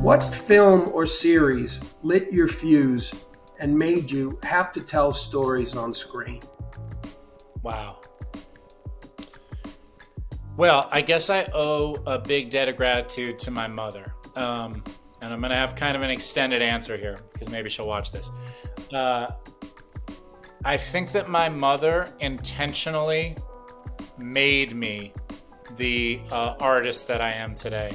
What film or series lit your fuse and made you have to tell stories on screen? Wow. Well, I guess I owe a big debt of gratitude to my mother. And I'm going to have kind of an extended answer here because maybe she'll watch this. I think that my mother intentionally made me the artist that I am today.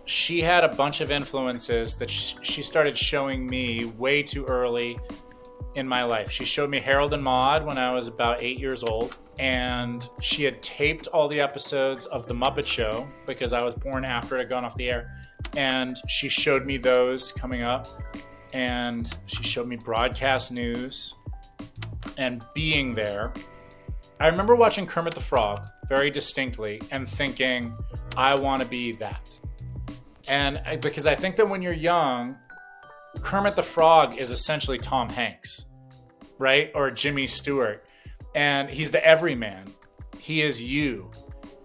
She had a bunch of influences that she started showing me way too early in my life. She showed me Harold and Maude when I was about 8 years old, and she had taped all the episodes of The Muppet Show because I was born after it had gone off the air, and she showed me those coming up, and she showed me broadcast news and being there. I remember watching Kermit the Frog very distinctly and thinking, I want to be that. Because I think that when you're young, Kermit the Frog is essentially Tom Hanks, right? Or Jimmy Stewart. And he's the everyman. He is you.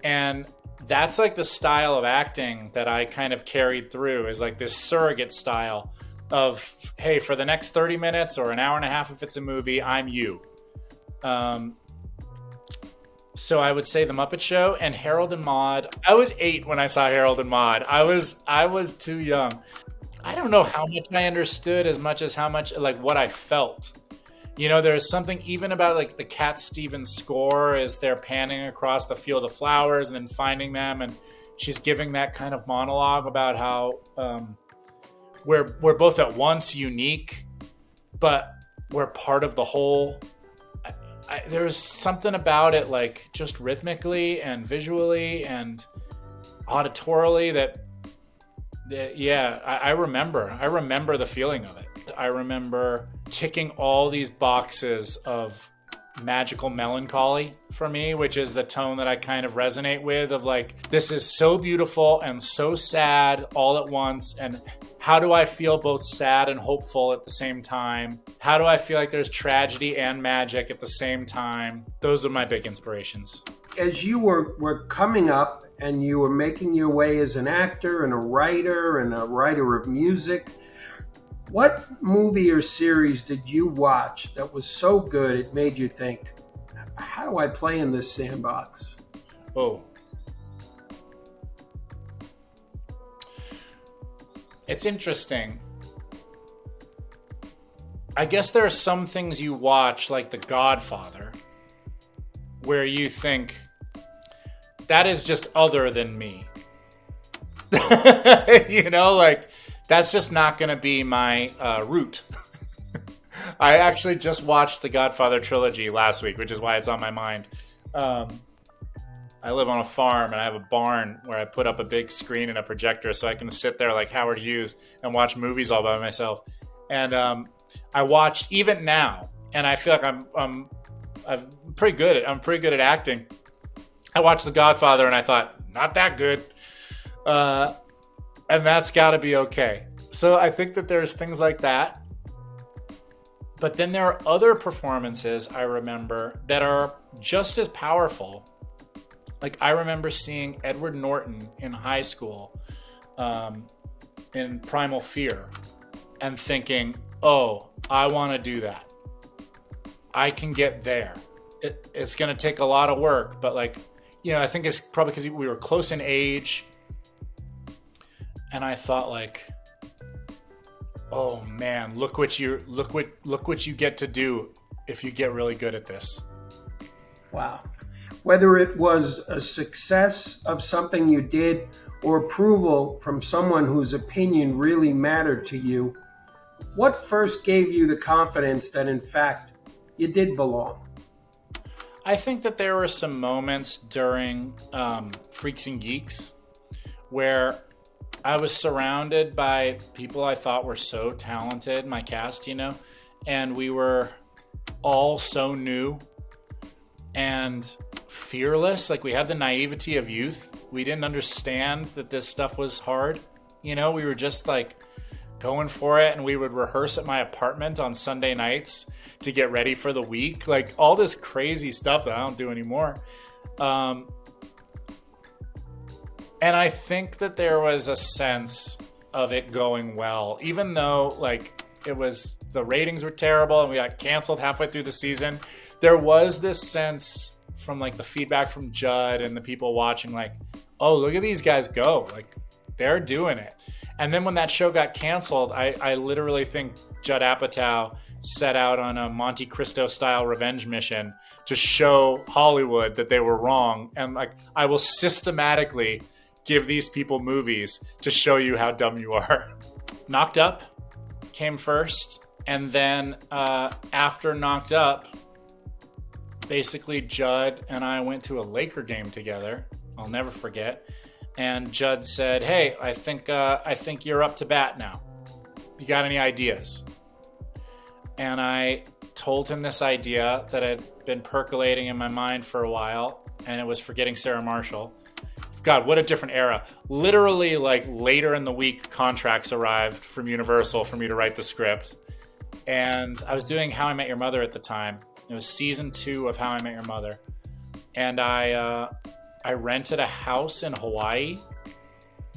And that's like the style of acting that I kind of carried through, is like this surrogate style of, hey, for the next 30 minutes or an hour and a half if it's a movie, I'm you. So I would say The Muppet Show and Harold and Maude. I was 8 when I saw Harold and Maude. I was too young. I don't know how much I understood as much as how much, like, what I felt. You know, there's something even about, like, the Cat Stevens score as they're panning across the field of flowers and then finding them, and she's giving that kind of monologue about how we're both at once unique, but we're part of the whole. There's something about it, like, just rhythmically and visually and auditorily that I remember the feeling of it. I remember ticking all these boxes of magical melancholy for me, which is the tone that I kind of resonate with, of like, this is so beautiful and so sad all at once, and how do I feel both sad and hopeful at the same time? How do I feel like there's tragedy and magic at the same time? Those are my big inspirations. As you were coming up and you were making your way as an actor and a writer of music, what movie or series did you watch that was so good it made you think, how do I play in this sandbox? Oh. It's interesting. I guess there are some things you watch, like The Godfather, where you think, that is just other than me. You know, like, that's just not going to be my route. I actually just watched the Godfather trilogy last week, which is why it's on my mind. I live on a farm and I have a barn where I put up a big screen and a projector so I can sit there like Howard Hughes and watch movies all by myself. And I watched even now, and I feel like I'm pretty good at acting. I watched The Godfather and I thought, not that good. And that's got to be okay. So I think that there's things like that. But then there are other performances I remember that are just as powerful. Like, I remember seeing Edward Norton in high school in Primal Fear and thinking, oh, I want to do that. I can get there. It's going to take a lot of work, but, like, you know, I think it's probably because we were close in age. And I thought, like, oh man, look what you get to do if you get really good at this. Wow. Whether it was a success of something you did or approval from someone whose opinion really mattered to you, what first gave you the confidence that, in fact, you did belong? I think that there were some moments during Freaks and Geeks where I was surrounded by people I thought were so talented, my cast, you know, and we were all so new and fearless. Like, we had the naivety of youth. We didn't understand that this stuff was hard. You know, we were just like going for it, and we would rehearse at my apartment on Sunday nights to get ready for the week. Like, all this crazy stuff that I don't do anymore. And I think that there was a sense of it going well, even though like the ratings were terrible and we got canceled halfway through the season. There was this sense from like the feedback from Judd and the people watching, like, oh, look at these guys go, like they're doing it. And then when that show got canceled, I literally think Judd Apatow set out on a Monte Cristo style revenge mission to show Hollywood that they were wrong. And like, I will systematically give these people movies to show you how dumb you are. Knocked Up came first. And then after Knocked Up, basically Judd and I went to a Laker game together. I'll never forget. And Judd said, hey, I think you're up to bat now. You got any ideas? And I told him this idea that had been percolating in my mind for a while, and it was Forgetting Sarah Marshall. God, what a different era. Literally, like, later in the week, contracts arrived from Universal for me to write the script. And I was doing How I Met Your Mother at the time. It was season 2 of How I Met Your Mother. And I rented a house in Hawaii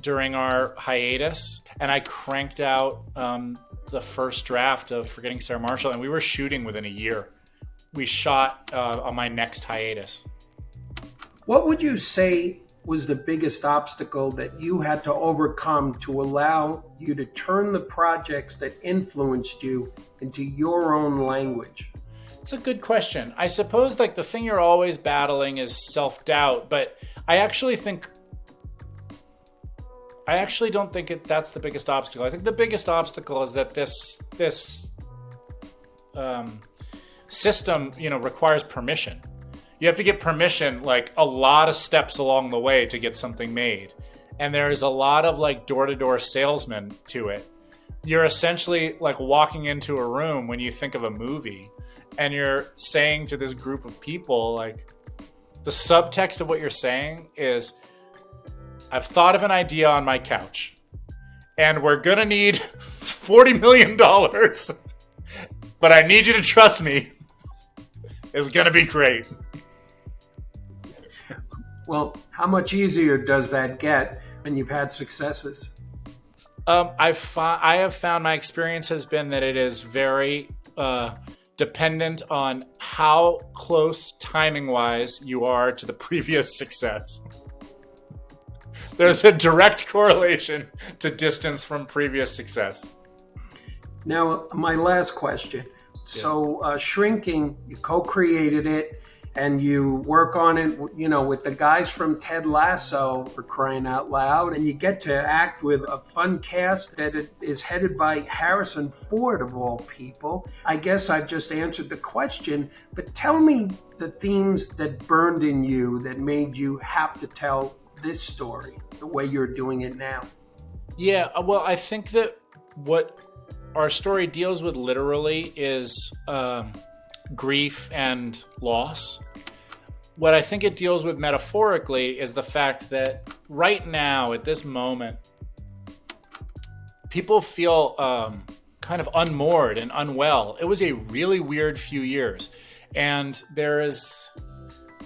during our hiatus, and I cranked out the first draft of Forgetting Sarah Marshall, and we were shooting within a year. We shot on my next hiatus. What would you say was the biggest obstacle that you had to overcome to allow you to turn the projects that influenced you into your own language? It's a good question. I suppose like the thing you're always battling is self-doubt, but I actually don't think that's the biggest obstacle. I think the biggest obstacle is that this system, requires permission. You have to get permission like a lot of steps along the way to get something made. And there's a lot of like door-to-door salesmen to it. You're essentially like walking into a room when you think of a movie, and you're saying to this group of people, like, the subtext of what you're saying is, I've thought of an idea on my couch, and we're going to need $40 million, but I need you to trust me. It's going to be great. Well, how much easier does that get when you've had successes? I have found my experience has been that it is very dependent on how close timing-wise you are to the previous success. There's a direct correlation to distance from previous success. Now, my last question. Yeah. So, Shrinking, you co-created it, and you work on it, with the guys from Ted Lasso, for crying out loud, and you get to act with a fun cast that is headed by Harrison Ford, of all people. I guess I've just answered the question, but tell me the themes that burned in you that made you have to tell this story the way you're doing it now. Yeah, well, I think that what our story deals with literally is grief and loss. What I think it deals with metaphorically is the fact that right now, at this moment, people feel kind of unmoored and unwell. It was a really weird few years. And there is,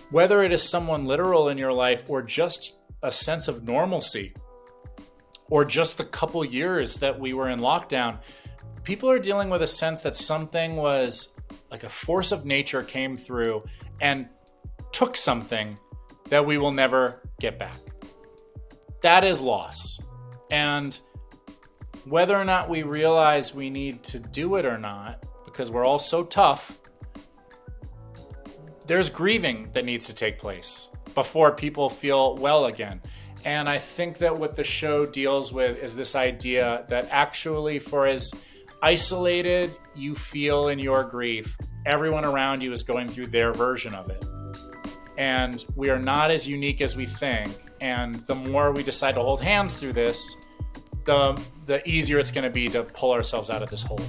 whether it is someone literal in your life or just a sense of normalcy, or just the couple years that we were in lockdown, people are dealing with a sense that something was like a force of nature came through and took something that we will never get back. That is loss. And whether or not we realize we need to do it or not, because we're all so tough, there's grieving that needs to take place before people feel well again. And I think that what the show deals with is this idea that actually, for as isolated you feel in your grief, everyone around you is going through their version of it. And we are not as unique as we think. And the more we decide to hold hands through this, the easier it's going to be to pull ourselves out of this hole.